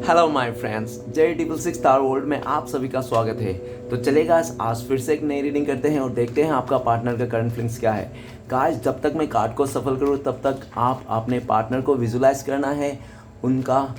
Hello my friends, J double six star world में आप सभी का स्वागत है। तो चलेगा आज फिर से एक नई रीडिंग करते हैं और देखते हैं आपका पार्टनर का करंट फीलिंग्स क्या है। गाइस, जब तक मैं कार्ड को सफल करूँ तब तक आप अपने पार्टनर को विजुलाइज करना है, उनका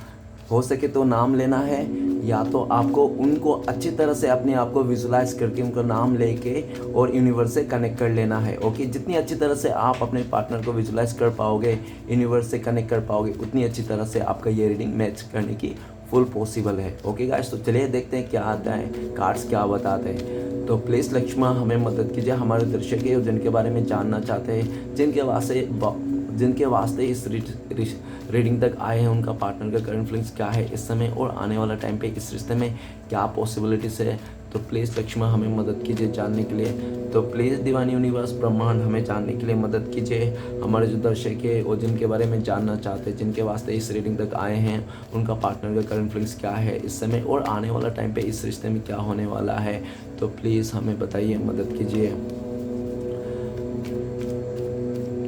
हो सके तो नाम लेना है, या तो आपको उनको अच्छी तरह से अपने आप को विजुलाइज करके उनका नाम लेके और यूनिवर्स से कनेक्ट कर लेना है। ओके, जितनी अच्छी तरह से आप अपने पार्टनर को विजुलाइज कर पाओगे, यूनिवर्स से कनेक्ट कर पाओगे, उतनी अच्छी तरह से आपका ये रीडिंग मैच करने की फुल पॉसिबल है। ओके गाइस, तो चलिए देखते हैं क्या आता है, कार्ड्स क्या बताते हैं। तो प्लीज़ लक्ष्मा हमें मदद कीजिए, हमारे दर्शक है और जिनके बारे में जानना चाहते हैं, जिनके वास्ते इस रीडिंग तक आए हैं, उनका पार्टनर का करंट फीलिंग्स क्या है इस समय और आने वाला टाइम पे इस रिश्ते में क्या पॉसिबिलिटीज़ है। तो प्लीज़ लक्ष्मा हमें मदद कीजिए जानने के लिए। तो प्लीज़ डिवाइन यूनिवर्स ब्रह्मांड हमें जानने के लिए मदद कीजिए। हमारे जो दर्शक है और जिनके बारे में जानना चाहते हैं, जिनके वास्ते इस रीडिंग तक आए हैं, उनका पार्टनर का करंट फीलिंग्स क्या है इस समय और आने वाला टाइम पे इस रिश्ते में क्या होने वाला है। तो प्लीज़ हमें बताइए, मदद कीजिए।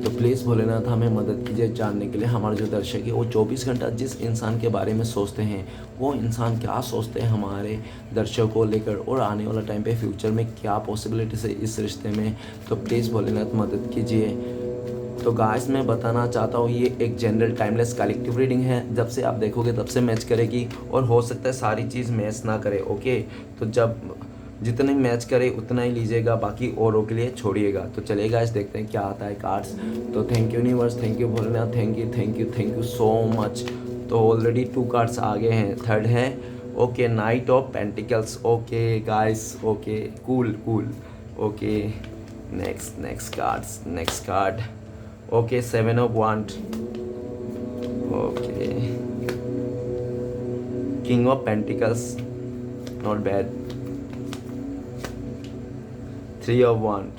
तो प्लीज़ भोलेनाथ हमें मदद कीजिए जानने के लिए। हमारे जो दर्शक है वो 24 घंटा जिस इंसान के बारे में सोचते हैं, वो इंसान क्या सोचते हैं हमारे दर्शकों को लेकर और आने वाला टाइम पे फ्यूचर में क्या पॉसिबिलिटीज़ है इस रिश्ते में। तो प्लीज़ भोलेनाथ मदद कीजिए। तो गाइस, मैं बताना चाहता हूँ ये एक जनरल टाइमलेस कलेक्टिव रीडिंग है। जब से आप देखोगे तब से मैच करेगी और हो सकता है सारी चीज़ मैच ना करे। ओके, तो जब जितने मैच करे उतना ही लीजिएगा, बाकी औरों के लिए छोड़िएगा। तो चलेगा, इस देखते हैं क्या आता है कार्ड्स। तो thank you universe, thank you Bholenath, thank you so much. तो ऑलरेडी 2 कार्ड्स आ गए हैं। थर्ड है okay, knight of pentacles. Okay guys, okay, cool. Okay, next card okay, 7 of wand. Okay, king of pentacles, not bad. 3 of wand.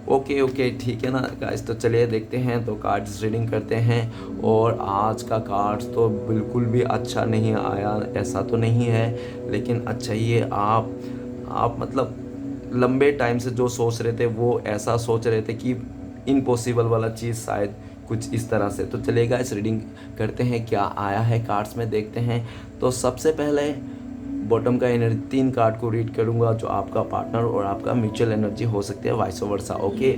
Okay, ठीक है ना guys. तो चलिए देखते हैं, तो कार्ड्स रीडिंग करते हैं। और आज का कार्ड्स तो बिल्कुल भी अच्छा नहीं आया, ऐसा तो नहीं है, लेकिन अच्छा ही है। आप मतलब लंबे टाइम से जो सोच रहे थे वो ऐसा सोच रहे थे कि इम्पॉसिबल वाला चीज़, शायद कुछ इस तरह से। तो चलिएगा इस रीडिंग करते हैं क्या आया है कार्ड्स में, देखते हैं। तो सबसे पहले बॉटम का एनर्जी 3 कार्ड को रीड करूंगा, जो आपका पार्टनर और आपका म्यूचुअल एनर्जी हो सकती है, वाइस वर्सा। ओके,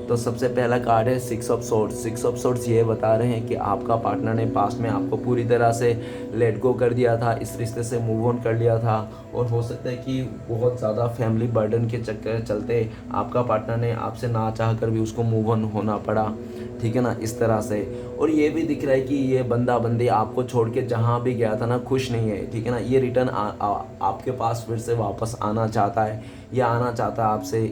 तो सबसे पहला कार्ड है 6 ऑफ सोर्ड्स। 6 ऑफ सोर्ड्स ये बता रहे हैं कि आपका पार्टनर ने पास्ट में आपको पूरी तरह से लेट गो कर दिया था, इस रिश्ते से मूव ऑन कर लिया था, और हो सकता है कि बहुत ज़्यादा फैमिली बर्डन के चक्कर चलते आपका पार्टनर ने आपसे ना चाह कर भी उसको मूव ऑन होना पड़ा। ठीक है ना, इस तरह से। और ये भी दिख रहा है कि ये बंदा बंदी आपको छोड़ के जहाँ भी गया था ना, खुश नहीं है। ठीक है ना, ये रिटर्न आपके पास फिर से वापस आना चाहता है, या आना चाहता है आपसे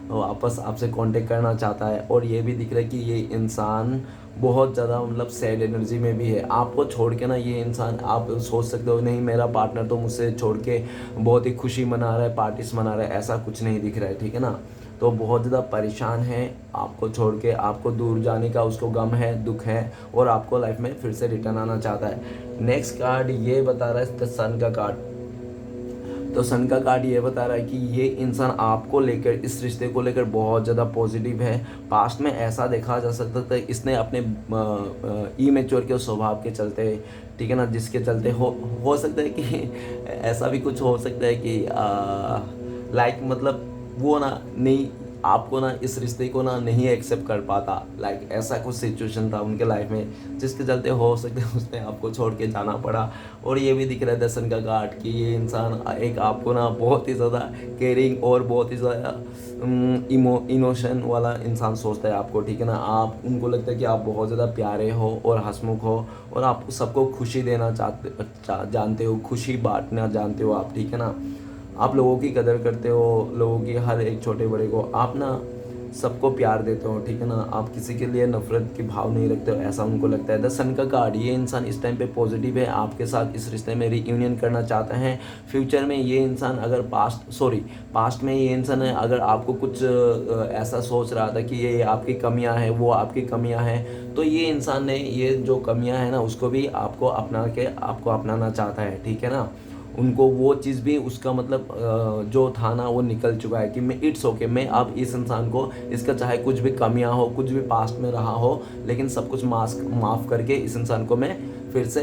वापस, आपसे कांटेक्ट करना चाहता है। और ये भी दिख रहा है कि ये इंसान बहुत ज़्यादा मतलब सैड एनर्जी में भी है आपको छोड़ के ना। ये इंसान, आप सोच सकते हो नहीं मेरा पार्टनर तो मुझसे छोड़ के बहुत ही खुशी मना रहा है, पार्टीज मना रहा है, ऐसा कुछ नहीं दिख रहा है। ठीक है ना, तो बहुत ज़्यादा परेशान है आपको छोड़ के, आपको दूर जाने का उसको गम है, दुख है, और आपको लाइफ में फिर से रिटर्न आना चाहता है। नेक्स्ट कार्ड ये बता रहा है सन का कार्ड। तो सन का कार्ड ये बता रहा है कि ये इंसान आपको लेकर, इस रिश्ते को लेकर बहुत ज़्यादा पॉजिटिव है। पास्ट में ऐसा देखा जा सकता था, इसने अपने इमेच्योर के स्वभाव के चलते, ठीक है ना, जिसके चलते हो सकता है कि ऐसा भी कुछ हो सकता है कि लाइक मतलब वो ना नहीं, आपको ना इस रिश्ते को ना नहीं एक्सेप्ट कर पाता। लाइक ऐसा कुछ सिचुएशन था उनके लाइफ में, जिसके चलते हो सकते हैं उसने आपको छोड़ के जाना पड़ा। और ये भी दिख रहा है दर्शन का कार्ड कि ये इंसान एक आपको ना बहुत ही ज़्यादा केयरिंग और बहुत ही ज़्यादा इमोशन वाला इंसान सोचता है आपको। ठीक है ना, आप उनको लगता है कि आप बहुत ज़्यादा प्यारे हो और हंसमुख हो, और आप सबको खुशी देना जानते हो, खुशी बांटना जानते हो आप। ठीक है ना, आप लोगों की कदर करते हो, लोगों की हर एक छोटे बड़े को आप ना सबको प्यार देते हो। ठीक है ना, आप किसी के लिए नफरत की भाव नहीं रखते हो, ऐसा उनको लगता है। द सन का कार्ड, ये इंसान इस टाइम पे पॉजिटिव है, आपके साथ इस रिश्ते में रीयूनियन करना चाहते हैं। फ्यूचर में ये इंसान अगर पास्ट में ये इंसान है, अगर आपको कुछ ऐसा सोच रहा था कि ये आपकी कमियां हैं, वो आपकी कमियां हैं, तो ये इंसान ने ये जो कमियां हैं ना उसको भी आपको अपनाना चाहता है। ठीक है ना, उनको वो चीज़ भी उसका मतलब जो था ना वो निकल चुका है कि मैं इट्स ओके, मैं अब इस इंसान को, इसका चाहे कुछ भी कमियां हो, कुछ भी पास्ट में रहा हो, लेकिन सब कुछ माफ़ करके इस इंसान को मैं फिर से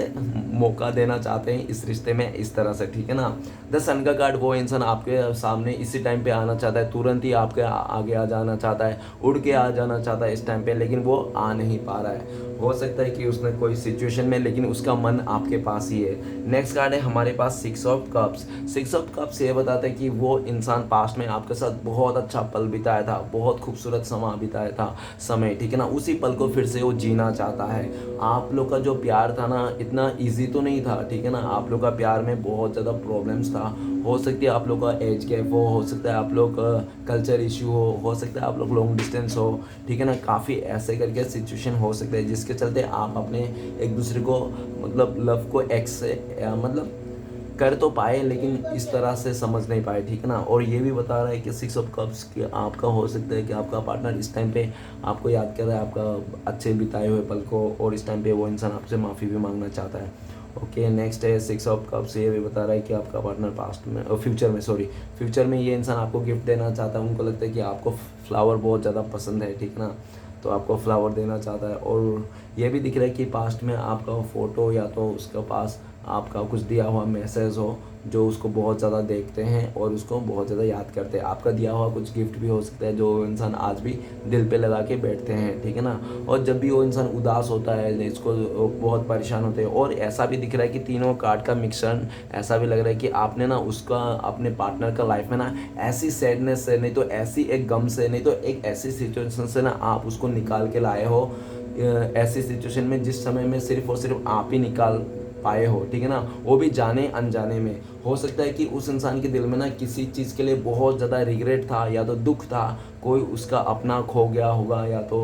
मौका देना चाहते हैं इस रिश्ते में, इस तरह से, ठीक है ना। द सन का कार्ड, वो इंसान आपके सामने इसी टाइम पे आना चाहता है, तुरंत ही आपके आगे आ जाना चाहता है, उड़ के आ जाना चाहता है इस टाइम पे, लेकिन वो आ नहीं पा रहा है। हो सकता है कि उसने कोई सिचुएशन में, लेकिन उसका मन आपके पास ही है। नेक्स्ट कार्ड है हमारे पास 6 ऑफ कप्स। 6 ऑफ कप्स ये बताता है कि वो इंसान पास्ट में आपके साथ बहुत अच्छा पल बिताया था, बहुत खूबसूरत समा बिताया था समय, ठीक है ना, उसी पल को फिर से वो जीना चाहता है। आप लोग का जो प्यार था ना, इतना ईजी तो नहीं था, ठीक है ना, आप लोग का प्यार में बहुत ज़्यादा प्रॉब्लम्स था। हो सकती है आप लोग का एज गैप हो सकता है आप लोग का कल्चर इशू हो सकता है आप लोग लॉन्ग डिस्टेंस हो, ठीक है ना, काफ़ी ऐसे करके सिचुएशन हो सकते हैं जिसके चलते आप अपने एक दूसरे को मतलब लव को एक्स से मतलब कर तो पाए, लेकिन इस तरह से समझ नहीं पाए, ठीक है ना। और ये भी बता रहा है कि 6 ऑफ कप्स कि आपका हो सकता है कि आपका पार्टनर इस टाइम पे आपको याद कर रहा है आपका अच्छे बिताए हुए पल को, और इस टाइम पे वो इंसान आपसे माफ़ी भी मांगना चाहता है। ओके, नेक्स्ट है 6 ऑफ कप्स, ये भी बता रहा है कि आपका पार्टनर पास्ट में फ्यूचर में ये इंसान आपको गिफ्ट देना चाहता है। उनको लगता है कि आपको फ्लावर बहुत ज़्यादा पसंद है, ठीक है ना, तो आपको फ्लावर देना चाहता है। और ये भी दिख रहा है कि पास्ट में आपका फ़ोटो या तो उसके पास आपका कुछ दिया हुआ मैसेज हो जो उसको बहुत ज़्यादा देखते हैं और उसको बहुत ज़्यादा याद करते हैं। आपका दिया हुआ कुछ गिफ्ट भी हो सकता है जो इंसान आज भी दिल पे लगा के बैठते हैं, ठीक है ना। और जब भी वो इंसान उदास होता है, इसको बहुत परेशान होते हैं। और ऐसा भी दिख रहा है कि तीनों कार्ड का मिक्सचर ऐसा भी लग रहा है कि आपने ना उसका अपने पार्टनर का लाइफ में ना ऐसी सैडनेस से, नहीं तो ऐसी एक गम से, नहीं तो एक ऐसी सिचुएशन से ना आप उसको निकाल के लाए हो, ऐसी सिचुएशन में जिस समय में सिर्फ और सिर्फ आप ही निकाल पाए हो, ठीक है ना, वो भी जाने अनजाने में। हो सकता है कि उस इंसान के दिल में ना किसी चीज़ के लिए बहुत ज़्यादा रिग्रेट था या तो दुख था, कोई उसका अपना खो गया होगा या तो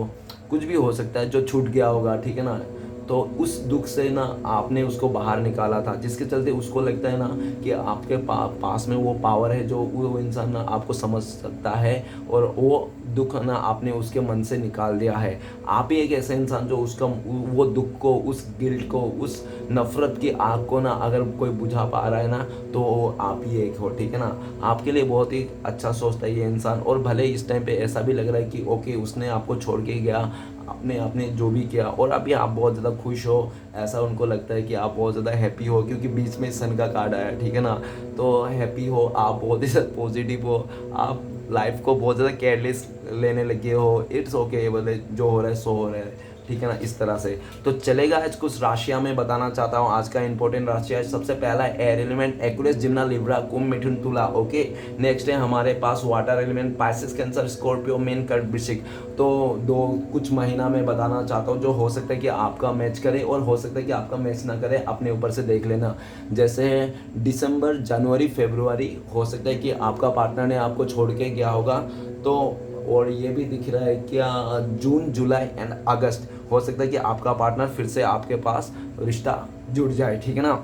कुछ भी हो सकता है जो छूट गया होगा, ठीक है ना। तो उस दुख से ना आपने उसको बाहर निकाला था, जिसके चलते उसको लगता है ना कि आपके पास में वो पावर है जो वो इंसान ना आपको समझ सकता है, और वो दुख ना आपने उसके मन से निकाल दिया है। आप ही एक ऐसा इंसान जो उसका वो दुख को, उस गिल्ट को, उस नफ़रत की आग को ना अगर कोई बुझा पा रहा है ना, तो वो आप ही एक हो, ठीक है ना। आपके लिए बहुत ही अच्छा सोचता है ये इंसान। और भले इस टाइम पे ऐसा भी लग रहा है कि ओके उसने आपको छोड़ के गया, आपने जो भी किया, और अभी आप बहुत ज़्यादा खुश हो, ऐसा उनको लगता है कि आप बहुत ज़्यादा हैप्पी हो, क्योंकि बीच में सन का कार्ड आया, ठीक है ना। तो हैप्पी हो आप, बहुत ही ज़्यादा पॉजिटिव हो आप, लाइफ को बहुत ज़्यादा केयरलेस लेने लगे हो। इट्स ओके, बोले जो हो रहा है सो हो रहा है, ठीक है ना, इस तरह से। तो चलेगा, आज कुछ राशियां मैं बताना चाहता हूँ। आज का इंपॉर्टेंट राशि है, सबसे पहला है air element Aquarius Gemini Libra कुंभ मिथुन तुला। ओके, नेक्स्ट है हमारे पास water element Pisces Cancer Scorpio मीन कर्क वृश्चिक। तो दो कुछ महीना में बताना चाहता हूँ जो हो सकता है कि आपका मैच करे और हो सकता है कि आपका मैच ना करे, अपने ऊपर से देख लेना। जैसे दिसंबर जनवरी फरवरी हो सकता है कि आपका पार्टनर ने आपको छोड़ के गया होगा, तो और ये भी दिख रहा है क्या जून जुलाई एंड अगस्त हो सकता है कि आपका पार्टनर फिर से आपके पास रिश्ता जुड़ जाए, ठीक है ना,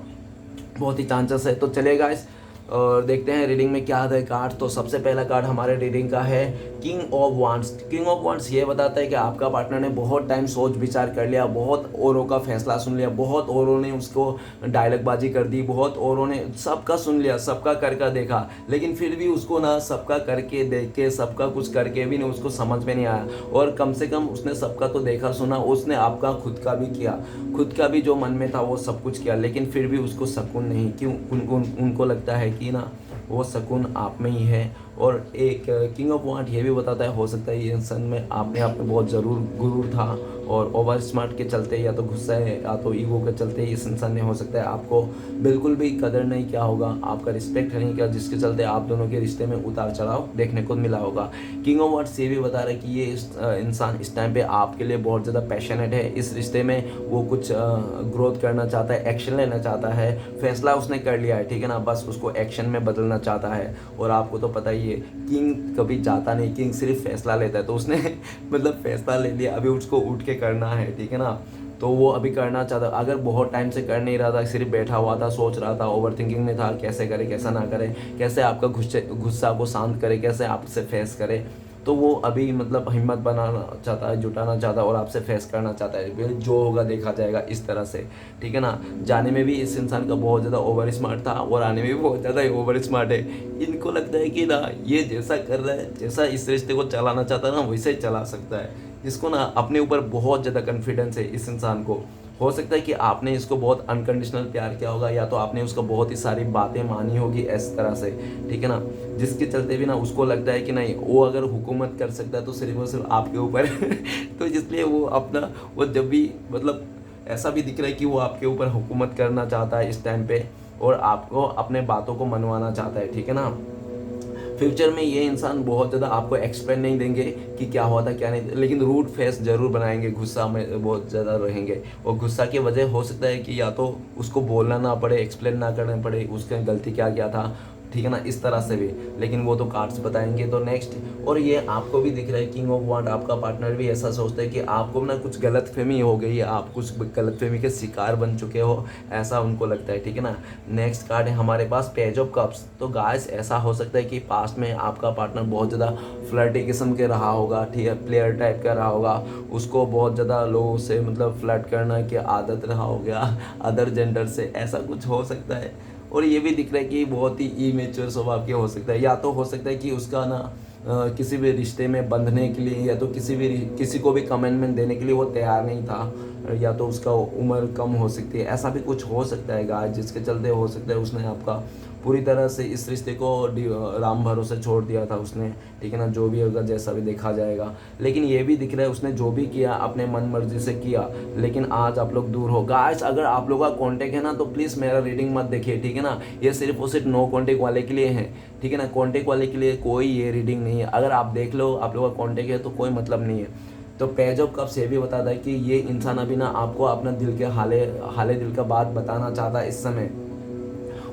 बहुत ही चांसेस है। तो चलेगा इस और देखते हैं रीडिंग में क्या आता है कार्ड। तो सबसे पहला कार्ड हमारे रीडिंग का है king of wands. King of wands ये बताता है कि आपका पार्टनर ने बहुत टाइम सोच विचार कर लिया, बहुत औरों का फैसला सुन लिया, बहुत औरों ने उसको डायलॉगबाजी कर दी, बहुत औरों ने सबका सुन लिया, सबका करके देखा, लेकिन फिर भी उसको ना सबका करके देख के, सबका कुछ करके भी नहीं उसको समझ में नहीं आया। और कम से कम उसने सबका तो देखा सुना, उसने आपका खुद का भी किया, खुद का भी जो मन में था वो सब कुछ किया, लेकिन फिर भी उसको सुकून नहीं। क्यों? उनको लगता है कि ना वो सुकून आप में ही है। और एक किंग ऑफ वांड ये भी बताता है हो सकता है ये इंसान में आपने आप में बहुत ज़रूर गुरूर था, और ओवर स्मार्ट के चलते या तो गुस्सा है या तो ईगो के चलते इस इंसान ने हो सकता है आपको बिल्कुल भी कदर नहीं किया होगा, आपका रिस्पेक्ट नहीं किया, जिसके चलते आप दोनों के रिश्ते में उतार चढ़ाव देखने को मिला होगा। किंग ऑफ वांड्स ये भी बता रहा है कि ये इंसान इस टाइम पे आपके लिए बहुत ज़्यादा पैशनेट है, इस रिश्ते में वो कुछ ग्रोथ करना चाहता है, एक्शन लेना चाहता है, फैसला उसने कर लिया है, ठीक है ना, बस उसको एक्शन में बदलना चाहता है। और आपको तो पता ही है किंग कभी जाता नहीं, किंग सिर्फ फैसला लेता है, तो उसने मतलब फैसला ले लिया, अभी उसको उठ के करना है, ठीक है ना। तो वो अभी करना चाहता, अगर बहुत टाइम से कर नहीं रहा था, सिर्फ बैठा हुआ था, सोच रहा था, ओवर थिंकिंग में था, कैसे करे कैसा ना करे, कैसे आपका गुस्सा को शांत करे, कैसे आपसे फेस करे, तो वो अभी मतलब हिम्मत बनाना चाहता है, जुटाना चाहता है और आपसे फेस करना चाहता है। जो होगा देखा जाएगा, इस तरह से, ठीक है ना। जाने में भी इस इंसान का बहुत ज़्यादा ओवर स्मार्ट था और आने में भी बहुत ज़्यादा ही ओवर स्मार्ट है। इनको लगता है कि ना ये जैसा कर रहा है, जैसा इस रिश्ते को चलाना चाहता है ना, वैसे ही चला सकता है। इसको ना अपने ऊपर बहुत ज़्यादा कॉन्फिडेंस है इस इंसान को, हो सकता है कि आपने इसको बहुत अनकंडीशनल प्यार किया होगा, या तो आपने उसको बहुत ही सारी बातें मानी होगी इस तरह से, ठीक है ना, जिसके चलते भी ना उसको लगता है कि नहीं वो अगर हुकूमत कर सकता है तो सिर्फ और सिर्फ आपके ऊपर तो इसलिए वो अपना वो जब भी मतलब ऐसा भी दिख रहा है कि वो आपके ऊपर हुकूमत करना चाहता है इस टाइम पे, और आपको अपने बातों को मनवाना चाहता है, ठीक है ना। फ्यूचर में ये इंसान बहुत ज़्यादा आपको एक्सप्लेन नहीं देंगे कि क्या हुआ था क्या नहीं, लेकिन रूड फेस जरूर बनाएंगे, गुस्सा में बहुत ज़्यादा रहेंगे, और गुस्सा की वजह हो सकता है कि या तो उसको बोलना ना पड़े, एक्सप्लेन ना करना पड़े उसका गलती क्या क्या था, ठीक है ना, इस तरह से भी, लेकिन वो तो कार्ड्स बताएंगे। तो नेक्स्ट, और ये आपको भी दिख रहा है किंग ऑफ वांड, आपका पार्टनर भी ऐसा सोचता है कि आपको ना कुछ गलतफहमी हो गई है, आप कुछ गलतफहमी के शिकार बन चुके हो, ऐसा उनको लगता है, ठीक है ना। नेक्स्ट कार्ड है हमारे पास पेज ऑफ कप्स। तो गाइस ऐसा हो सकता है कि पास्ट में आपका पार्टनर बहुत ज़्यादा फ्लर्टी किस्म के रहा होगा, ठीक है, प्लेयर टाइप का रहा होगा, उसको बहुत ज़्यादा लोगों से मतलब फ्लर्ट करना की आदत रहा हो गया अदर जेंडर से, ऐसा कुछ हो सकता है। और ये भी दिख रहा है कि बहुत ही इमेच्योर स्वभाव के हो सकता है, या तो हो सकता है कि उसका ना किसी भी रिश्ते में बंधने के लिए, या तो किसी को भी कमिटमेंट देने के लिए वो तैयार नहीं था, या तो उसका उम्र कम हो सकती है, ऐसा भी कुछ हो सकता है गाइस, जिसके चलते हो सकता है उसने आपका पूरी तरह से इस रिश्ते को राम भरोसे छोड़ दिया था उसने, ठीक है ना, जो भी होगा जैसा भी देखा जाएगा। लेकिन ये भी दिख रहा है उसने जो भी किया अपने मन मर्जी से किया, लेकिन आज आप लोग दूर हो। गाइस अगर आप लोगों का कॉन्टेक्ट है ना तो प्लीज़ मेरा रीडिंग मत देखिए, ठीक है ना, ये सिर्फ और सिर्फ नो कॉन्टेक्ट वाले के लिए है, ठीक है ना, कॉन्टेक्ट वाले के लिए कोई ये रीडिंग नहीं है। अगर आप देख लो आप लोगों का कॉन्टेक्ट है तो कोई मतलब नहीं है। तो पेज ऑफ कप्स ये भी बताता है कि ये इंसान अभी ना आपको अपना दिल के हाले दिल का बात बताना चाहता है इस समय,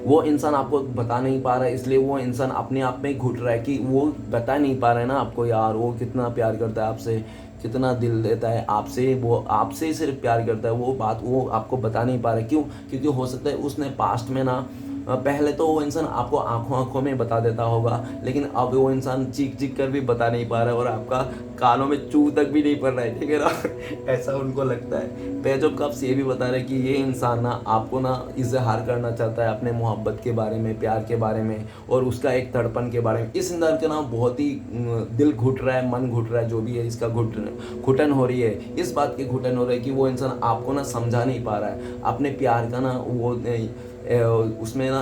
वो इंसान आपको बता नहीं पा रहा है, इसलिए वो इंसान अपने आप में घुट रहा है कि वो बता नहीं पा रहा है ना आपको, यार वो कितना प्यार करता है आपसे, कितना दिल देता है आपसे, वो आपसे ही सिर्फ प्यार करता है, वो बात वो आपको बता नहीं पा रहा है। क्यों? क्योंकि हो सकता है उसने पास्ट में ना पहले तो वो इंसान आपको आंखों आंखों में बता देता होगा, लेकिन अब वो इंसान चीख चीख कर भी बता नहीं पा रहा है, और आपका कानों में चू तक भी नहीं पड़ रहा है, ठीक है ना ऐसा उनको लगता है। पेज ऑफ कप्स ये भी बता रहे हैं कि ये इंसान ना आपको ना इजहार करना चाहता है अपने मोहब्बत के बारे में, प्यार के बारे में, और उसका एक तड़पन के बारे में। इस इंसान का ना बहुत ही दिल घुट रहा है, मन घुट रहा है, जो भी है इसका घुटन हो रही है, इस बात की घुटन हो रही है कि वो इंसान आपको ना समझा नहीं पा रहा है, अपने प्यार का ना वो उसमें ना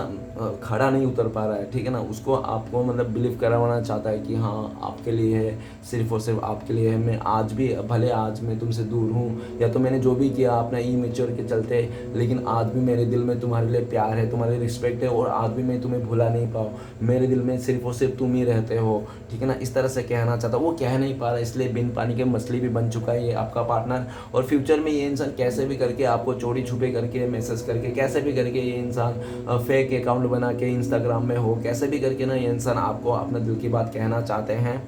खड़ा नहीं उतर पा रहा है, ठीक है ना, उसको आपको मतलब बिलीव करवाना चाहता है कि हाँ आपके लिए है, सिर्फ और सिर्फ आपके लिए है, मैं आज भी भले आज मैं तुमसे दूर हूँ, या तो मैंने जो भी किया अपना इमेच्योर के चलते, लेकिन आज भी मेरे दिल में तुम्हारे लिए प्यार है, तुम्हारी रिस्पेक्ट है, और आज भी मैं तुम्हें भुला नहीं पाऊँ, मेरे दिल में सिर्फ और सिर्फ तुम ही रहते हो, ठीक है ना, इस तरह से कहना चाहता, वो कह नहीं पा रहा, इसलिए बिन पानी के मछली भी बन चुका है ये आपका पार्टनर। और फ्यूचर में ये इंसान कैसे भी करके आपको चोरी छुपे करके मैसेज करके, कैसे भी करके ये इंसान फेक अकाउंट बना के इंस्टाग्राम में हो, कैसे भी करके ना ये इंसान आपको अपना दिल की बात कहना चाहते हैं,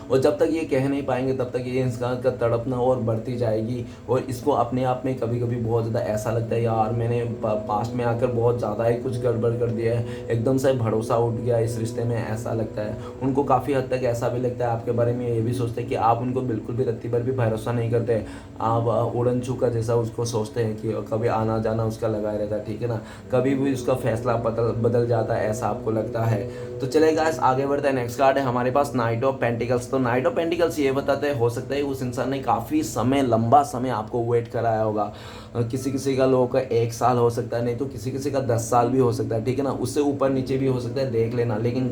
और जब तक ये कह नहीं पाएंगे तब तक ये इंसान का तड़पना और बढ़ती जाएगी, और इसको अपने आप में कभी कभी बहुत ज़्यादा ऐसा लगता है यार मैंने पास्ट में आकर बहुत ज़्यादा ही कुछ गड़बड़ कर दिया है, एकदम से भरोसा उठ गया इस रिश्ते में, ऐसा लगता है उनको। काफ़ी हद तक ऐसा भी लगता है आपके बारे में, ये भी सोचते हैं कि आप उनको बिल्कुल भी रत्ती भर भी भरोसा नहीं करते, आप उड़न छुका जैसा उसको सोचते हैं कि कभी आना जाना उसका लगा रहता है, ठीक है ना, कभी भी उसका फैसला बदल जाता है, ऐसा आपको लगता है। तो चलेगा आगे बढ़ते हैं। नेक्स्ट कार्ड है हमारे पास नाइट ऑफ पेंटिकल्स। तो नाइट ऑफ पेंटिकल्स ये बताते हैं, हो सकता है उस इंसान ने काफ़ी समय, लंबा समय आपको वेट कराया होगा, किसी किसी का लोगों का 1 साल हो सकता है, नहीं तो किसी किसी का 10 साल भी हो सकता है, ठीक है ना, उससे ऊपर नीचे भी हो सकता है, देख लेना। लेकिन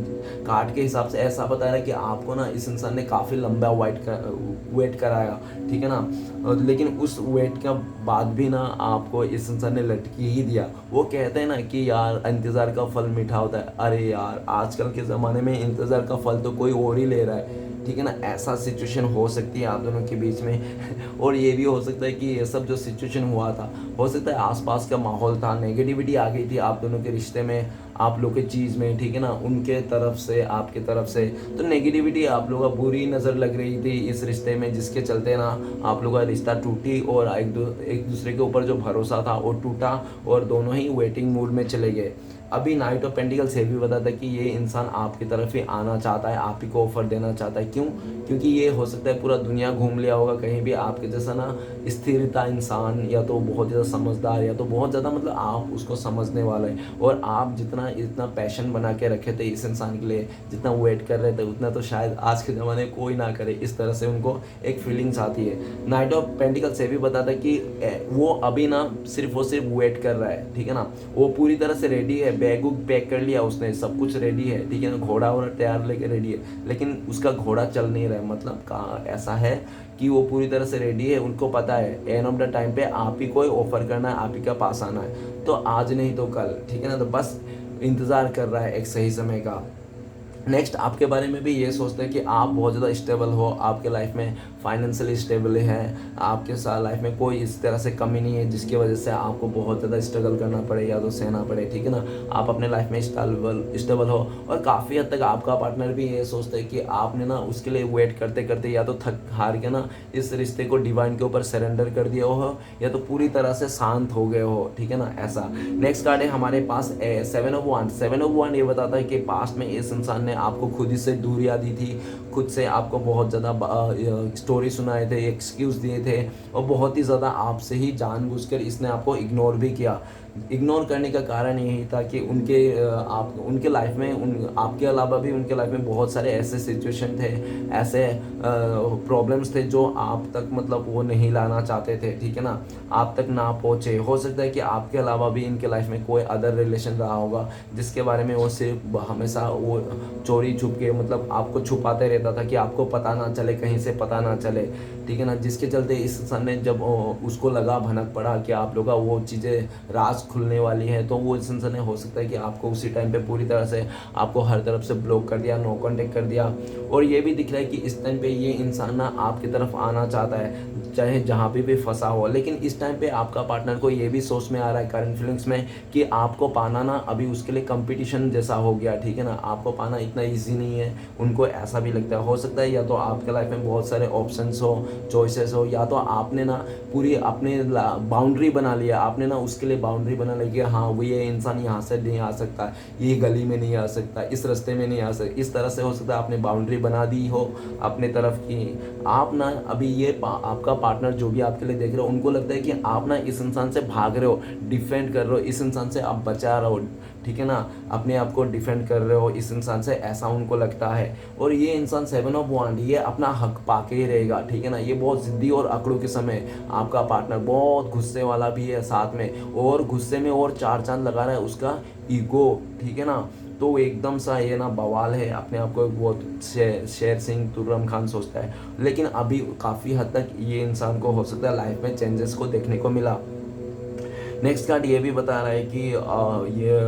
कार्ड के हिसाब से ऐसा बता रहा है कि आपको ना इस इंसान ने काफ़ी लंबा वेट कराया, ठीक है ना, लेकिन उस वेट के बाद भी ना आपको इस इंसान ने लटकी ही दिया। वो कहते हैं ना कि यार इंतज़ार का फल मीठा होता है, अरे यार आजकल के ज़माने में इंतज़ार का फल तो कोई और ही ले रहा है, ठीक है ना, ऐसा सिचुएशन हो सकती है आप दोनों के बीच में और ये भी हो सकता है कि ये सब जो सिचुएशन हुआ था, हो सकता है आसपास का माहौल था, नेगेटिविटी आ गई थी आप दोनों के रिश्ते में, आप लोग के चीज़ में, ठीक है ना, उनके तरफ से आपके तरफ से, तो नेगेटिविटी आप लोगों का बुरी नज़र लग रही थी इस रिश्ते में, जिसके चलते ना आप लोगों का रिश्ता टूटी, और एक दूसरे के ऊपर जो भरोसा था वो टूटा, और दोनों ही वेटिंग मूड में चले गए। अभी नाइट ऑफ पेंटिकल्स ये भी बताता है कि ये इंसान आपकी तरफ ही आना चाहता है, आप ही को ऑफर देना चाहता है। क्यों? क्योंकि ये हो सकता है पूरा दुनिया घूम लिया होगा, कहीं भी आपके जैसा ना स्थिरता इंसान, या तो बहुत ज़्यादा समझदार, या तो बहुत ज़्यादा मतलब आप उसको समझने वाले हैं। और आप जितना इतना पैशन बना के रखे थे इस इंसान के लिए, जितना वेट कर रहे थे, उतना तो शायद आज के ज़माने में कोई ना करे। इस तरह से उनको एक फीलिंग्स आती है। नाइट ऑफ पेंटिकल्स ये भी बताता है कि वो अभी ना सिर्फ और सिर्फ वेट कर रहा है, ठीक है ना। वो पूरी तरह से रेडी है, बैग वुग पैक कर लिया उसने, सब कुछ रेडी है, ठीक है ना, घोड़ा वोड़ा तैयार लेके रेडी है, लेकिन उसका घोड़ा चल नहीं रहा है। मतलब कहाँ ऐसा है कि वो पूरी तरह से रेडी है, उनको पता है एंड ऑफ द टाइम पे आप ही को ऑफर करना है, आप ही का पास आना है, तो आज नहीं तो कल, ठीक है ना। तो बस इंतज़ार कर रहा है एक सही समय का। नेक्स्ट आपके बारे में भी ये सोचते हैं कि आप बहुत ज़्यादा स्टेबल हो, आपके लाइफ में फाइनेंशियली स्टेबल है, आपके साथ लाइफ में कोई इस तरह से कमी नहीं है जिसकी वजह से आपको बहुत ज़्यादा स्ट्रगल करना पड़े या तो सहना पड़े, ठीक है ना। आप अपने लाइफ में स्टेबल हो। और काफ़ी हद तक आपका पार्टनर भी ये सोचता है कि आपने ना उसके लिए वेट करते करते या तो थक हार के ना इस रिश्ते को डिवाइन के ऊपर सरेंडर कर दिया हो, या तो पूरी तरह से शांत हो गए हो, ठीक है ना, ऐसा। नेक्स्ट कार्ड है हमारे पास 7 ऑफ वांड। 7 ऑफ वांड ये बताता है कि पास्ट में इस इंसान ने आपको खुद ही से दूरियां दी थी, खुद से आपको बहुत ज़्यादा स्टोरी सुनाए थे, एक्सक्यूज़ दिए थे, और बहुत ही ज़्यादा आपसे ही जानबूझकर इसने आपको इग्नोर भी किया। इग्नोर करने का कारण यही था कि उनके लाइफ में आपके अलावा भी उनके लाइफ में बहुत सारे ऐसे सिचुएशन थे, ऐसे प्रॉब्लम्स थे जो आप तक मतलब वो नहीं लाना चाहते थे, ठीक है ना, आप तक ना पहुँचे। हो सकता है कि आपके अलावा भी इनके लाइफ में कोई अदर रिलेशन रहा होगा जिसके बारे में वो सिर्फ हमेशा वो चोरी छुप के मतलब आपको छुपाते रहता था कि आपको पता ना चले, कहीं से पता ना चले, ठीक है ना। जिसके चलते इस इंसान ने जब उसको लगा, भनक पड़ा कि आप लोग का वो चीज़ें राज खुलने वाली है, तो वो इस इंसान ने हो सकता है कि आपको उसी टाइम पे पूरी तरह से आपको हर तरफ से ब्लॉक कर दिया, नो कॉन्टेक्ट कर दिया। और ये भी दिख रहा है कि इस टाइम पे ये इंसान ना आपकी तरफ आना चाहता है, चाहे जहाँ पे भी फंसा हो। लेकिन इस टाइम पे आपका पार्टनर को ये भी सोच में आ रहा है करंट फीलिंग्स में कि आपको पाना ना अभी उसके लिए कंपटीशन जैसा हो गया, ठीक है ना, आपको पाना इतना ईजी नहीं है। उनको ऐसा भी लगता है, हो सकता है या तो आपके लाइफ में बहुत सारे ऑप्शंस हो, चॉइसेस हो, या तो आपने ना पूरी अपने बाउंड्री बना लिया, आपने ना उसके लिए बाउंड्री बना ली कि हाँ वो ये इंसान यहाँ से नहीं आ सकता, ये गली में नहीं आ सकता, इस रास्ते में नहीं आ सकता। इस तरह से हो सकता है आपने बाउंड्री बना दी हो अपने तरफ की। आप ना अभी ये आपका पार्टनर जो भी आपके लिए देख रहे हो, उनको लगता है कि आप ना इस इंसान से भाग रहे हो, डिफेंड कर रहे हो, इस इंसान से आप बचा रहे हो, ठीक है ना, अपने आप को डिफेंड कर रहे हो इस इंसान से, ऐसा उनको लगता है। और ये इंसान 7 ऑफ वांड ये अपना हक पाके ही रहेगा, ठीक है ना। ये बहुत ज़िद्दी और अकड़ों के समय आपका पार्टनर बहुत गुस्से वाला भी है साथ में, और गुस्से में और चार चांद लगा रहा है उसका ईगो, ठीक है ना। तो वो एकदम सा ये ना बवाल है, अपने आप को बहुत शेर सिंह तुर्रम खान सोचता है। लेकिन अभी काफ़ी हद तक ये इंसान को हो सकता है लाइफ में चेंजेस को देखने को मिला। नेक्स्ट कार्ड ये भी बता रहा है कि ये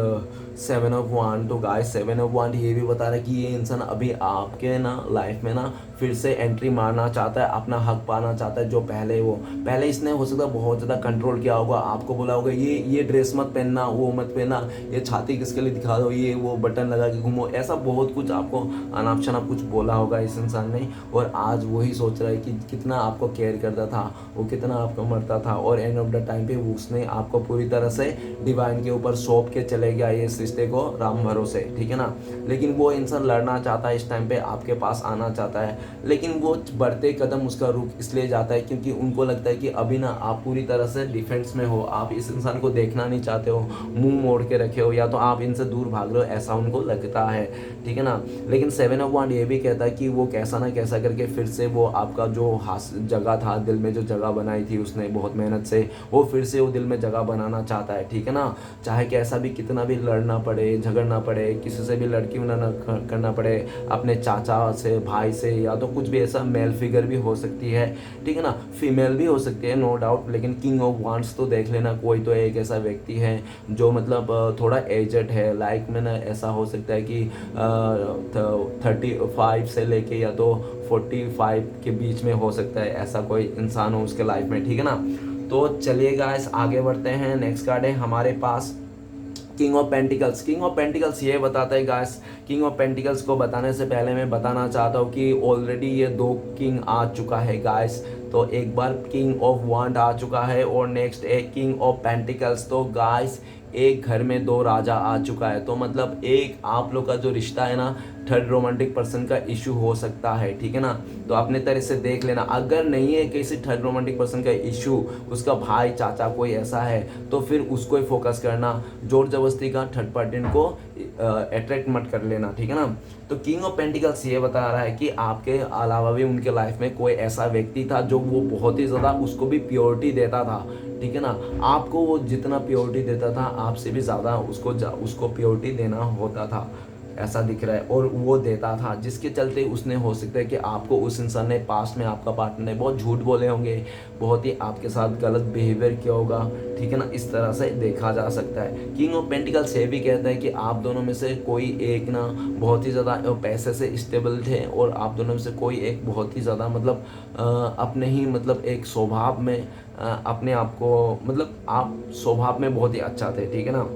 7 ऑफ वांड, तो गाइस 7 ऑफ वांड ये भी बता रहा है कि ये इंसान अभी आपके ना लाइफ में ना फिर से एंट्री मारना चाहता है, अपना हक पाना चाहता है। जो पहले इसने हो सकता है बहुत ज़्यादा कंट्रोल किया होगा, आपको बोला होगा ये ड्रेस मत पहनना, वो मत पहनना, ये छाती किसके लिए दिखा दो, ये वो बटन लगा के घूमो, ऐसा बहुत कुछ आपको अनाप शनाप कुछ बोला होगा इस इंसान ने। और आज वही सोच रहा है कि कितना आपको केयर करता था, वो कितना आपको मरता था, और एंड ऑफ द टाइम पे उसने आपको पूरी तरह से डिवाइन के ऊपर सौंप के चले गया ये रिश्ते को राम भरोसे, ठीक है ना। लेकिन वो इंसान लड़ना चाहता है, इस टाइम पे आपके पास आना चाहता है, लेकिन वो बढ़ते कदम उसका रुक इसलिए जाता है क्योंकि उनको लगता है कि अभी ना आप पूरी तरह से डिफेंस में हो, आप इस इंसान को देखना नहीं चाहते हो, मुंह मोड़ के रखे हो, या तो आप इनसे दूर भाग रहे हो, ऐसा उनको लगता है, ठीक है ना। लेकिन 7 ऑफ वांड ये भी कहता है कि वो कैसा ना कैसा करके फिर से वो आपका जो जगह था दिल में, जो जगह बनाई थी उसने बहुत मेहनत से, वो फिर से वो दिल में जगह बनाना चाहता है, ठीक है ना। चाहे कैसा भी, कितना भी लड़ना पड़े, झगड़ना पड़े, किसी से भी लड़की ना करना पड़े, अपने चाचा से, भाई से, या तो कुछ भी ऐसा मेल फिगर भी हो सकती है, ठीक है ना, फीमेल भी हो सकती है, नो डाउट। लेकिन किंग ऑफ वांड्स तो देख लेना, कोई तो एक ऐसा व्यक्ति है जो मतलब थोड़ा एजड है, लाइक में ना ऐसा हो सकता है कि 35 से लेके या तो 45 के बीच में हो सकता है, ऐसा कोई इंसान हो उसके लाइफ में, ठीक है ना। तो चलिए गाइस आगे बढ़ते हैं। नेक्स्ट कार्ड है हमारे पास king of pentacles. King of pentacles ये बताता है गाइस, किंग ऑफ पेंटिकल्स को बताने से पहले मैं बताना चाहता हूँ कि ऑलरेडी ये 2 किंग आ चुका है गाइस। तो एक बार किंग ऑफ वांड आ चुका है और नेक्स्ट है किंग ऑफ पेंटिकल्स। तो गाइस एक घर में दो राजा आ चुका है, तो मतलब एक आप लोग का जो रिश्ता है ना, थर्ड रोमांटिक पर्सन का इशू हो सकता है, ठीक है ना। तो अपने तरह से देख लेना, अगर नहीं है किसी थर्ड रोमांटिक पर्सन का इशू, उसका भाई चाचा कोई ऐसा है, तो फिर उसको ही फोकस करना, जोर जबरदस्ती का थर्ड पार्टी को अट्रैक्ट मत कर लेना, ठीक है ना। तो किंग ऑफ पेंटिकल्स ये बता रहा है कि आपके अलावा भी उनके लाइफ में कोई ऐसा व्यक्ति था जो वो बहुत ही ज़्यादा उसको भी प्योरिटी देता था, ठीक है ना। आपको वो जितना प्योरिटी देता था, आपसे भी ज़्यादा उसको प्योरिटी देना होता था, ऐसा दिख रहा है। और वो देता था, जिसके चलते उसने, हो सकता है कि आपको उस इंसान ने पास्ट में, आपका पार्टनर ने बहुत झूठ बोले होंगे, बहुत ही आपके साथ गलत बिहेवियर किया होगा, ठीक है ना। इस तरह से देखा जा सकता है। किंग ऑफ पेंटिकल्स ये भी कहता है कि आप दोनों में से कोई एक ना बहुत ही ज़्यादा पैसे से स्टेबल थे, और आप दोनों में से कोई एक बहुत ही ज़्यादा मतलब अपने ही मतलब एक स्वभाव में अपने आप को, मतलब आप स्वभाव में बहुत ही अच्छा थे, ठीक है ना।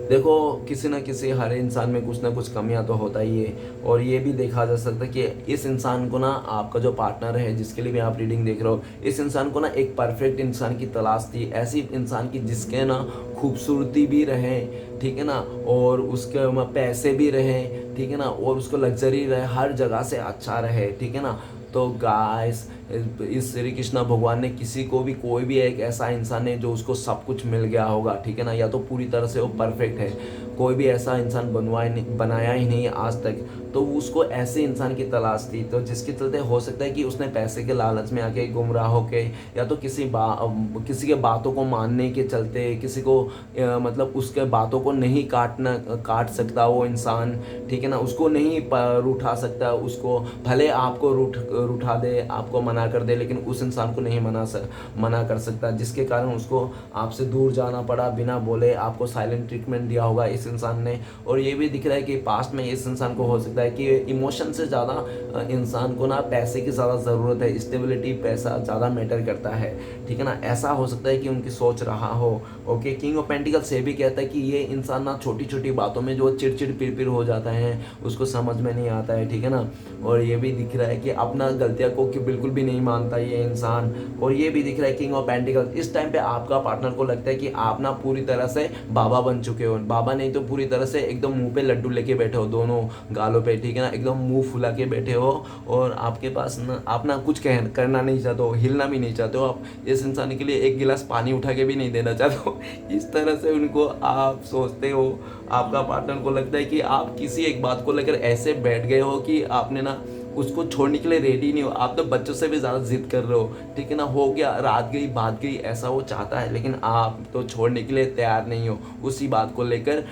देखो किसी ना किसी, हर इंसान में कुछ ना कुछ कमियां तो होता ही है, और ये भी देखा जा सकता है कि इस इंसान को ना, आपका जो पार्टनर है जिसके लिए भी आप रीडिंग देख रहे हो, इस इंसान को ना एक परफेक्ट इंसान की तलाश थी, ऐसी इंसान की जिसके ना खूबसूरती भी रहे, ठीक है ना, और उसके पैसे भी रहे, ठीक है ना, और उसको लग्जरी रहे, हर जगह से अच्छा रहे, ठीक है ना। तो गाइस इस श्री कृष्णा भगवान ने किसी को भी, कोई भी एक ऐसा इंसान है जो उसको सब कुछ मिल गया होगा, ठीक है ना, या तो पूरी तरह से वो परफेक्ट है, कोई भी ऐसा इंसान बनाया ही नहीं है आज तक, तो उसको ऐसे इंसान की तलाश थी। तो जिसके चलते हो सकता है कि उसने पैसे के लालच में आके गुमराह होके, या तो किसी के बातों को मानने के चलते, किसी को मतलब उसके बातों को नहीं काट सकता वो इंसान, ठीक है ना, उसको नहीं रूठा सकता, उसको भले आपको रूठा दे, आपको मना कर दे, लेकिन उस इंसान को नहीं मना कर सकता, जिसके कारण उसको आपसे दूर जाना पड़ा, बिना बोले आपको साइलेंट ट्रीटमेंट दिया होगा इस इंसान ने। और ये भी दिख रहा है कि पास्ट में इस इंसान को हो सकता है कि इमोशन से ज़्यादा इंसान को ना पैसे की ज़्यादा ज़रूरत है, स्टेबिलिटी, पैसा ज़्यादा मैटर करता है, ठीक है ना, ऐसा हो सकता है कि उनकी सोच रहा हो। ओके, किंग ऑफ पेंटिकल्स ये भी कहता है कि ये इंसान ना छोटी छोटी बातों में जो चिड़चिड़ पिरपिर हो जाता है, उसको समझ में नहीं आता है, ठीक है ना। और ये भी दिख रहा है कि अपना गलतियाँ को कि बिल्कुल भी नहीं मानता ये इंसान। और ये भी दिख रहा है किंग ऑफ पेंटिकल्स, इस टाइम पे आपका पार्टनर को लगता है कि आप ना पूरी तरह से बाबा बन चुके हो, बाबा नहीं तो पूरी तरह से एकदम मुंह पे लड्डू लेके बैठे हो, दोनों गालों पे, ठीक है ना, एकदम मुंह फुला के बैठे हो, और आपके पास ना, आप ना कुछ करना नहीं चाहते हो, हिलना भी नहीं चाहते हो, आप इस इंसान के लिए एक गिलास पानी उठा के भी नहीं देना चाहते हो। इस तरह से उनको आप सोचते हो, आपका पार्टनर को लगता है कि आप किसी एक बात को लेकर ऐसे बैठ गए हो कि आपने ना उसको छोड़ने के लिए रेडी नहीं हो, आप तो बच्चों से भी ज़्यादा जिद कर रहे हो, ठीक है ना, हो गया, रात गई बात गई, ऐसा वो चाहता है, लेकिन आप तो छोड़ने के लिए तैयार नहीं हो, उसी बात को लेकर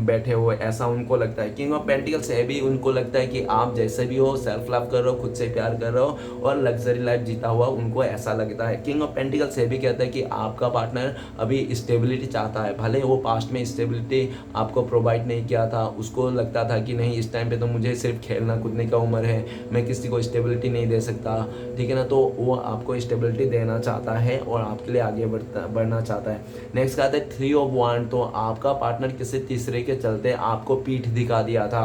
बैठे हो, ऐसा उनको लगता है। किंग ऑफ पेंटिकल्स से भी उनको लगता है कि आप जैसे भी हो, सेल्फ लव कर रहे हो, खुद से प्यार कर रहे हो, और लग्जरी लाइफ जीता हुआ उनको ऐसा लगता है। किंग ऑफ पेंटिकल्स से भी कहता है कि आपका पार्टनर अभी स्टेबिलिटी चाहता है, भले वो पास्ट में स्टेबिलिटी आपको प्रोवाइड नहीं किया था, उसको लगता था कि नहीं इस टाइम पे तो मुझे सिर्फ खेलना कूदने का उम्र है, मैं किसी को स्टेबिलिटी नहीं दे सकता, ठीक है ना, तो वो आपको स्टेबिलिटी देना चाहता है और आपके लिए आगे बढ़ना चाहता है। नेक्स्ट आता है थ्री ऑफ वांड। तो आपका पार्टनर किसी तीसरे के चलते आपको पीठ दिखा दिया था,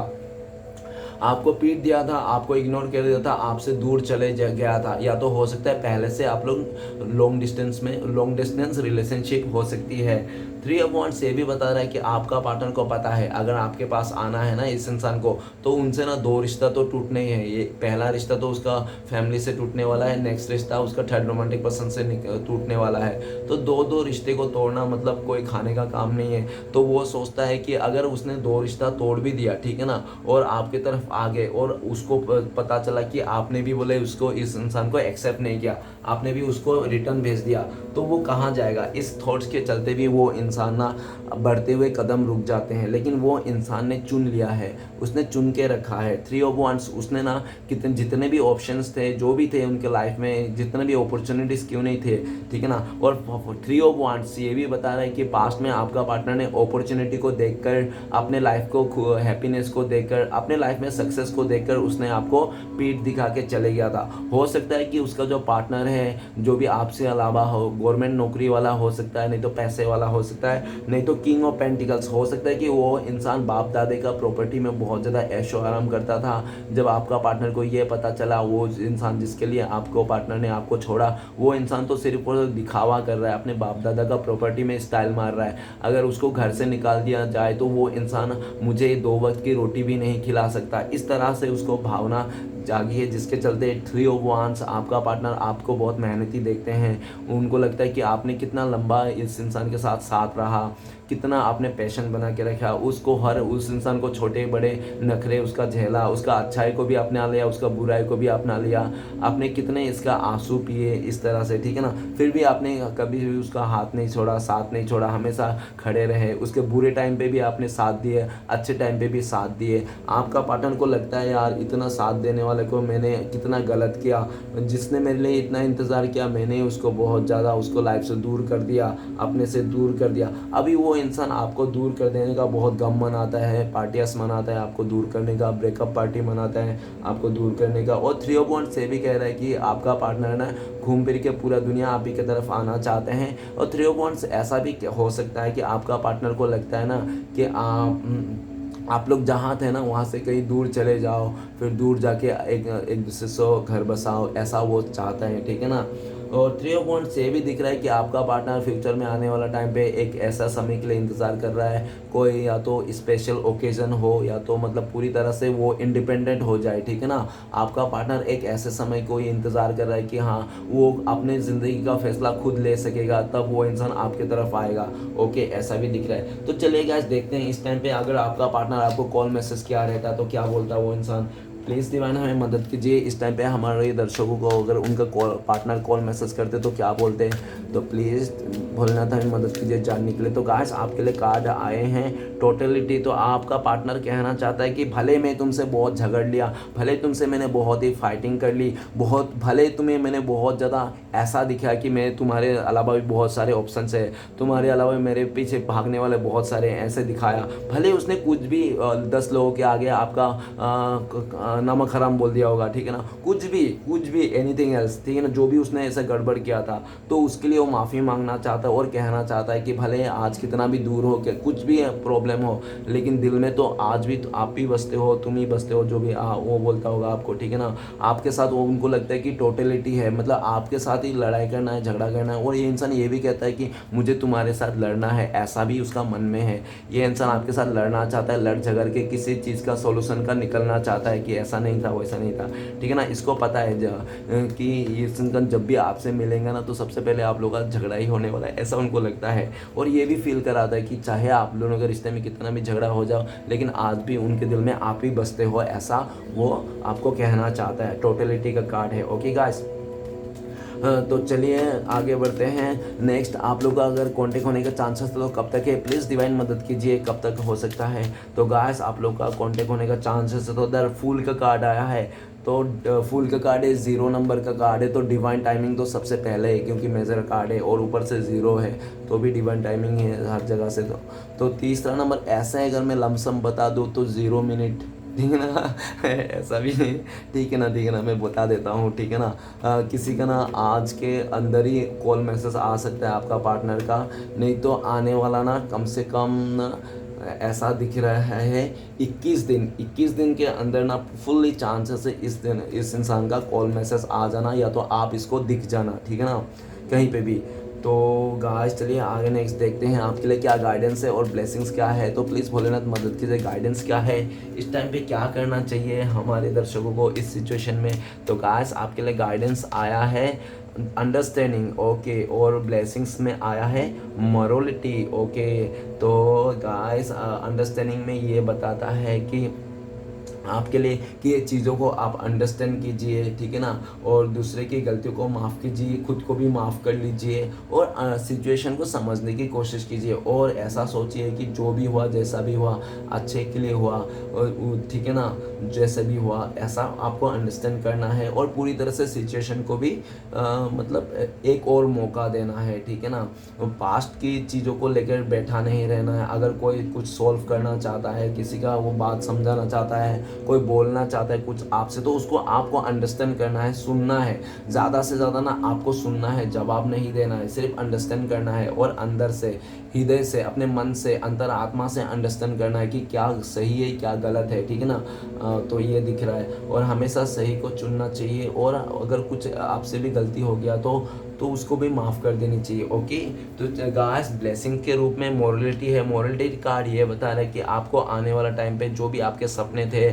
आपको पीट दिया था, आपको इग्नोर कर दिया था, आपसे दूर चले गया था, या तो हो सकता है पहले से आप लोग लॉन्ग डिस्टेंस रिलेशनशिप हो सकती है। थ्री ऑफ वांड्स ये भी बता रहा है कि आपका पार्टनर को पता है अगर आपके पास आना है ना इस इंसान को, तो उनसे ना दो रिश्ता तो टूटने ही है। ये पहला रिश्ता तो उसका फैमिली से टूटने वाला है, नेक्स्ट रिश्ता उसका थर्ड रोमांटिक पर्सन से टूटने वाला है। तो दो रिश्ते को तोड़ना मतलब कोई खाने का काम नहीं है। तो वो सोचता है कि अगर उसने दो रिश्ता तोड़ भी दिया, ठीक है ना, और आपकी तरफ आ गए, और उसको पता चला कि आपने भी बोले उसको, इस इंसान को एक्सेप्ट नहीं किया, आपने भी उसको रिटर्न भेज दिया, तो वो कहाँ जाएगा। इस थॉट्स के चलते भी वो इंसान ना बढ़ते हुए कदम रुक जाते हैं। लेकिन वो इंसान ने चुन लिया है, उसने चुन के रखा है। थ्री ऑफ वांड्स, उसने ना जितने भी ऑप्शंस थे, जो भी थे उनके लाइफ में, जितने भी अपॉर्चुनिटीज क्यों नहीं थे, ठीक है ना। और थ्री ऑफ वांड्स ये भी बता रहा है कि पास्ट में आपका पार्टनर ने अपॉर्चुनिटी को देखकर, अपने लाइफ को हैप्पीनेस को देखकर, अपने लाइफ में सक्सेस को देखकर उसने आपको पीठ दिखा के चले गया था। हो सकता है कि उसका जो पार्टनर है, जो भी आपसे अलावा हो गवर्नमेंट नौकरी वाला हो सकता है, नहीं तो पैसे वाला हो सकता है, नहीं तो किंग ऑफ पेंटिकल्स हो सकता है कि वो इंसान बाप दादे का प्रॉपर्टी में बहुत ज़्यादा ऐशो आराम करता था। जब आपका पार्टनर को ये पता चला, वो इंसान जिसके लिए आपको पार्टनर ने आपको छोड़ा, वो इंसान तो सिर्फ और दिखावा कर रहा है, अपने बाप दादा का प्रॉपर्टी में स्टाइल मार रहा है। अगर उसको घर से निकाल दिया जाए तो वो इंसान मुझे 2 वक्त की रोटी भी नहीं खिला सकता। इस तरह से उसको भावना जागी है, जिसके चलते 3 ऑफ वांड्स, आपका पार्टनर आपको बहुत मेहनती देखते हैं। उनको लगता है कि आपने कितना लंबा इस इंसान के साथ साथ रहा, कितना आपने पैशन बना के रखा, उसको हर उस इंसान को छोटे बड़े नखरे उसका झेला, उसका अच्छाई को भी अपना लिया, उसका बुराई को भी अपना लिया, आपने कितने इसका आंसू पिए इस तरह से, ठीक है ना। फिर भी आपने कभी भी उसका हाथ नहीं छोड़ा, साथ नहीं छोड़ा, हमेशा खड़े रहे। उसके बुरे टाइम पे भी आपने साथ दिए, अच्छे टाइम पे भी साथ दिए। आपका पार्टनर को लगता है यार इतना साथ देने वाले को मैंने कितना गलत किया, जिसने मेरे लिए इतना इंतज़ार किया मैंने उसको बहुत ज़्यादा उसको लाइफ से दूर कर दिया, अपने से दूर कर दिया। अभी वो इंसान आपको दूर कर देने का बहुत गम मनाता है, पार्टियास मनाता है आपको दूर करने का, ब्रेकअप पार्टी मनाता है आपको दूर करने का। और 3 ऑफ वांड्स से भी कह रहा है कि आपका पार्टनर ना घूम फिर के पूरा दुनिया आप ही की तरफ आना चाहते हैं। और 3 ऑफ वांड्स ऐसा भी हो सकता है कि आपका पार्टनर को लगता है ना कि आप लोग जहाँ थे ना वहाँ से कहीं दूर चले जाओ, फिर दूर जाके एक दूसरे से घर बसाओ, ऐसा वो चाहता है, ठीक है ना। और 3 ऑफ वांड्स से भी दिख रहा है कि आपका पार्टनर फ्यूचर में आने वाला टाइम पे एक ऐसा समय के लिए इंतज़ार कर रहा है, कोई या तो स्पेशल ओकेज़न हो या तो मतलब पूरी तरह से वो इंडिपेंडेंट हो जाए, ठीक है ना। आपका पार्टनर एक ऐसे समय को ही इंतज़ार कर रहा है कि हाँ वो अपने ज़िंदगी का फैसला खुद ले सकेगा, तब वो इंसान आपकी तरफ आएगा। ओके, ऐसा भी दिख रहा है। तो चलिए गाइस देखते हैं इस टाइम पे अगर आपका पार्टनर आपको कॉल मैसेज किया रहता तो क्या बोलता वो इंसान। प्लीज़ डिवाइन हमें मदद कीजिए। इस टाइम पे हमारे दर्शकों को अगर उनका कॉल पार्टनर कॉल मैसेज करते तो क्या बोलते हैं, तो प्लीज़ भोलेनाथ हमें मदद कीजिए जानने के लिए। तो गाइस आपके लिए कार्ड आए हैं टोटलिटी। तो आपका पार्टनर कहना चाहता है कि भले मैं तुमसे बहुत झगड़ लिया, भले तुमसे मैंने बहुत ही फाइटिंग कर ली, बहुत भले तुम्हें मैंने बहुत ज़्यादा ऐसा दिखा कि मैं तुम्हारे अलावा भी बहुत सारे ऑप्शंस है, तुम्हारे अलावा मेरे पीछे भागने वाले बहुत सारे ऐसे दिखाया, भले उसने कुछ भी 10 लोगों के आगे आपका नमक हराम बोल दिया होगा, ठीक है ना, कुछ भी एनीथिंग एल्स, ठीक है ना, जो भी उसने ऐसा गड़बड़ किया था, तो उसके लिए वो माफ़ी मांगना चाहता है और कहना चाहता है कि भले आज कितना भी दूर हो के कुछ भी प्रॉब्लम हो, लेकिन दिल में तो आज भी तो आप ही बसते हो, तुम ही बसते हो, जो भी वो बोलता होगा आपको, ठीक है ना। आपके साथ वो उनको लगता है कि टोटलिटी है, मतलब आपके साथ ही लड़ाई करना है, झगड़ा करना है। और ये इंसान ये भी कहता है कि मुझे तुम्हारे साथ लड़ना है, ऐसा भी उसका मन में है। ये इंसान आपके साथ लड़ना चाहता है, लड़ झगड़ के किसी चीज़ का सोल्यूशन का निकलना चाहता है कि ऐसा नहीं था वैसा नहीं था, ठीक है ना। इसको पता है कि ये इंसान जब भी आपसे मिलेंगे ना तो सबसे पहले आप लोगों का झगड़ा ही होने वाला है, ऐसा उनको लगता है। और ये भी फील कराता है कि चाहे आप लोगों के रिश्ते में कितना भी झगड़ा हो जाओ, लेकिन आज भी उनके दिल में आप ही बसते हो, ऐसा वो आपको कहना चाहता है। टोटलिटी का कार्ड है। ओके गाइस, तो चलिए आगे बढ़ते हैं। नेक्स्ट आप लोग का अगर कॉन्टेक्ट होने का चांसेस तो कब तक है, प्लीज़ डिवाइन मदद कीजिए, कब तक हो सकता है। तो गाइस आप लोग का कॉन्टेक्ट होने का चांसेस है, तो उधर फूल का कार्ड आया है, तो फूल का कार्ड है, 0 नंबर का कार्ड है, तो डिवाइन टाइमिंग तो सबसे पहले है क्योंकि मेजर कार्ड है और ऊपर से 0 है तो भी डिवाइन टाइमिंग है हर जगह से। तो तीसरा नंबर ऐसा है, अगर मैं लमसम बता दूँ तो 0 मिनट, ठीक है ना ऐसा भी नहीं, ठीक है ना, मैं बता देता हूँ, ठीक है ना। किसी का ना आज के अंदर ही कॉल मैसेज आ सकता है आपका पार्टनर का, नहीं तो आने वाला ना कम से कम ना ऐसा दिख रहा है 21 दिन के अंदर ना फुल्ली चांसेस है इस दिन इस इंसान का कॉल मैसेज आ जाना, या तो आप इसको दिख जाना, ठीक है ना, कहीं पे भी। तो गाइस चलिए आगे नेक्स्ट देखते हैं आपके लिए क्या गाइडेंस है और ब्लेसिंग्स क्या है। तो प्लीज़ भोलेनाथ मदद कीजिए, गाइडेंस क्या है, इस टाइम पे क्या करना चाहिए हमारे दर्शकों को इस सिचुएशन में। तो गाइस आपके लिए गाइडेंस आया है अंडरस्टैंडिंग, ओके, और ब्लेसिंग्स में आया है मोरलिटी, ओके। तो गाइस अंडरस्टैंडिंग में ये बताता है कि आपके लिए कि ये चीज़ों को आप अंडरस्टैंड कीजिए, ठीक है ना, और दूसरे की गलतियों को माफ़ कीजिए, खुद को भी माफ़ कर लीजिए और सिचुएशन को समझने की कोशिश कीजिए। और ऐसा सोचिए कि जो भी हुआ जैसा भी हुआ अच्छे के लिए हुआ, और ठीक है ना, जैसे भी हुआ ऐसा आपको अंडरस्टैंड करना है और पूरी तरह से सिचुएशन को भी मतलब एक और मौका देना है, ठीक है ना। पास्ट की चीज़ों को लेकर बैठा नहीं रहना है। अगर कोई कुछ सॉल्व करना चाहता है, किसी का वो बात समझाना चाहता है, कोई बोलना चाहता है कुछ आपसे, तो उसको आपको अंडरस्टैंड करना है, सुनना है, ज़्यादा से ज़्यादा ना आपको सुनना है, जवाब नहीं देना है, सिर्फ अंडरस्टैंड करना है और अंदर से, हृदय से, अपने मन से, अंतर आत्मा से अंडरस्टैंड करना है कि क्या सही है क्या गलत है, ठीक है ना। तो ये दिख रहा है, और हमेशा सही को चुनना चाहिए, और अगर कुछ आपसे भी गलती हो गया तो उसको भी माफ़ कर देनी चाहिए। ओके, तो गाइस ब्लेसिंग के रूप में मोरलिटी है। मोरलिटी कार्ड ये बता रहा है कि आपको आने वाला टाइम पे जो भी आपके सपने थे,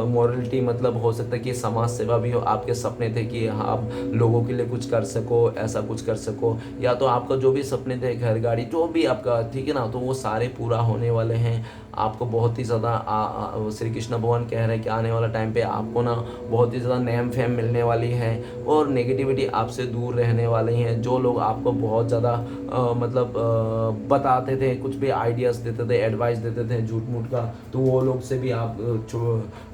मोरलिटी मतलब हो सकता है कि समाज सेवा भी हो, आपके सपने थे कि आप लोगों के लिए कुछ कर सको, ऐसा कुछ कर सको, या तो आपका जो भी सपने थे, घर गाड़ी जो भी आपका, ठीक है ना, तो वो सारे पूरा होने वाले हैं। आपको बहुत ही ज़्यादा श्री कृष्ण भगवान कह रहे हैं कि आने वाला टाइम पे आपको ना बहुत ही ज़्यादा नेम फेम मिलने वाली है, और नेगेटिविटी आपसे दूर रहने वाली हैं। जो लोग आपको बहुत ज़्यादा मतलब बताते थे, कुछ भी आइडियाज़ देते थे, एडवाइस देते थे झूठ मूठ का, तो वो लोग से भी आप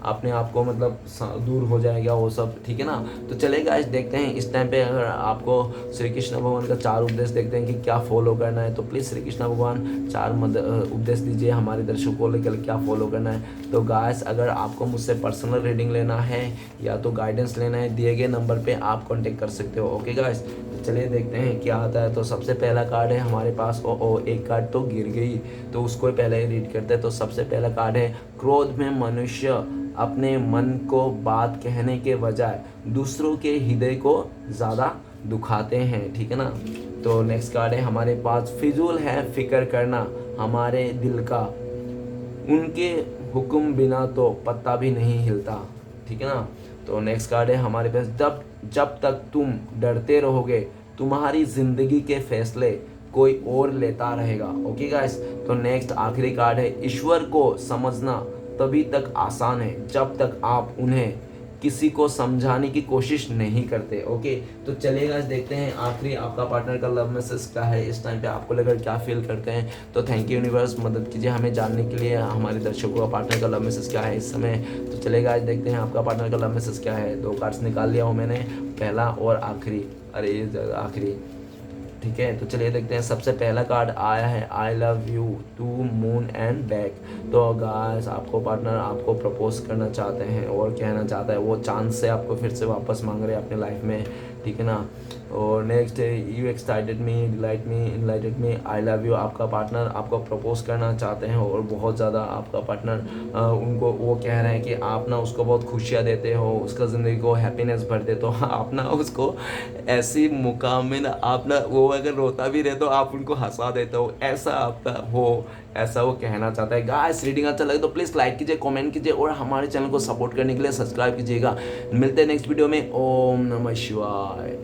अपने आप को मतलब दूर हो जाएगा वो सब, ठीक है ना। तो चलेगा, इस देखते हैं इस टाइम पे अगर आपको श्री कृष्ण भगवान का 4 उपदेश देखते हैं कि क्या फॉलो करना है, तो प्लीज़ श्री कृष्ण भगवान 4 उपदेश दीजिए हमारे दर्शकों को लेकर क्या फॉलो करना है। तो गाइस अगर आपको मुझसे पर्सनल रीडिंग लेना है या तो गाइडेंस लेना है, दिए गए नंबर पे आप कांटेक्ट कर सकते हो। ओके गाइस, तो चलिए देखते हैं क्या आता है। तो सबसे पहला कार्ड है हमारे पास, एक कार्ड तो गिर गई, तो उसको पहले ही रीड करते हैं। तो सबसे पहला कार्ड है, क्रोध में मनुष्य अपने मन को बात कहने के बजाय दूसरों के हृदय को ज़्यादा दुखाते हैं, ठीक है ना। तो नेक्स्ट कार्ड है हमारे पास, फिजूल है फिक्र करना हमारे दिल का, उनके हुक्म बिना तो पत्ता भी नहीं हिलता, ठीक है ना। तो नेक्स्ट कार्ड है हमारे पास, जब तक तुम डरते रहोगे तुम्हारी ज़िंदगी के फैसले कोई और लेता रहेगा। ओके गाइस, तो नेक्स्ट आखिरी कार्ड है, ईश्वर को समझना तभी तक आसान है जब तक आप उन्हें किसी को समझाने की कोशिश नहीं करते। ओके, तो चलिएगा देखते हैं आखिरी आपका पार्टनर का लव मैसेज क्या है इस टाइम पे, आपको लेकर क्या फील करते हैं। तो थैंक यू यूनिवर्स, मदद कीजिए हमें जानने के लिए हमारे दर्शकों का पार्टनर का लव मैसेज क्या है इस समय। तो चलेगा आज देखते हैं आपका पार्टनर का लव मैसेज क्या है। 2 कार्ड्स निकाल लिया हूँ मैंने, पहला और आखिरी, अरे आखिरी, ठीक है। तो चलिए देखते हैं, सबसे पहला कार्ड आया है, I love you to moon and back. तो गाइस आपको पार्टनर आपको प्रपोज करना चाहते हैं और कहना चाहता है, वो चांस से आपको फिर से वापस मांग रहे हैं अपने लाइफ में, ठीक है ना। और नेक्स्ट है, you excited me, delight me, enlightened me, I love you. आपका पार्टनर आपको प्रपोज करना चाहते हैं और बहुत ज़्यादा आपका पार्टनर उनको वो कह रहे हैं कि आप ना उसको बहुत खुशियाँ देते हो, उसका ज़िंदगी को हैप्पीनेस भर देते हो। आप ना उसको ऐसी मुकाम में ना, आप ना वो अगर रोता भी रहे तो आप उनको हंसा देते हो, ऐसा आपका हो, ऐसा वो कहना चाहता है। गाइस रीडिंग अच्छा लगे तो प्लीज़ लाइक कीजिए, कमेंट कीजिए और हमारे चैनल को सपोर्ट करने के लिए सब्सक्राइब कीजिएगा। मिलते हैं नेक्स्ट वीडियो में। ओम नमः शिवाय।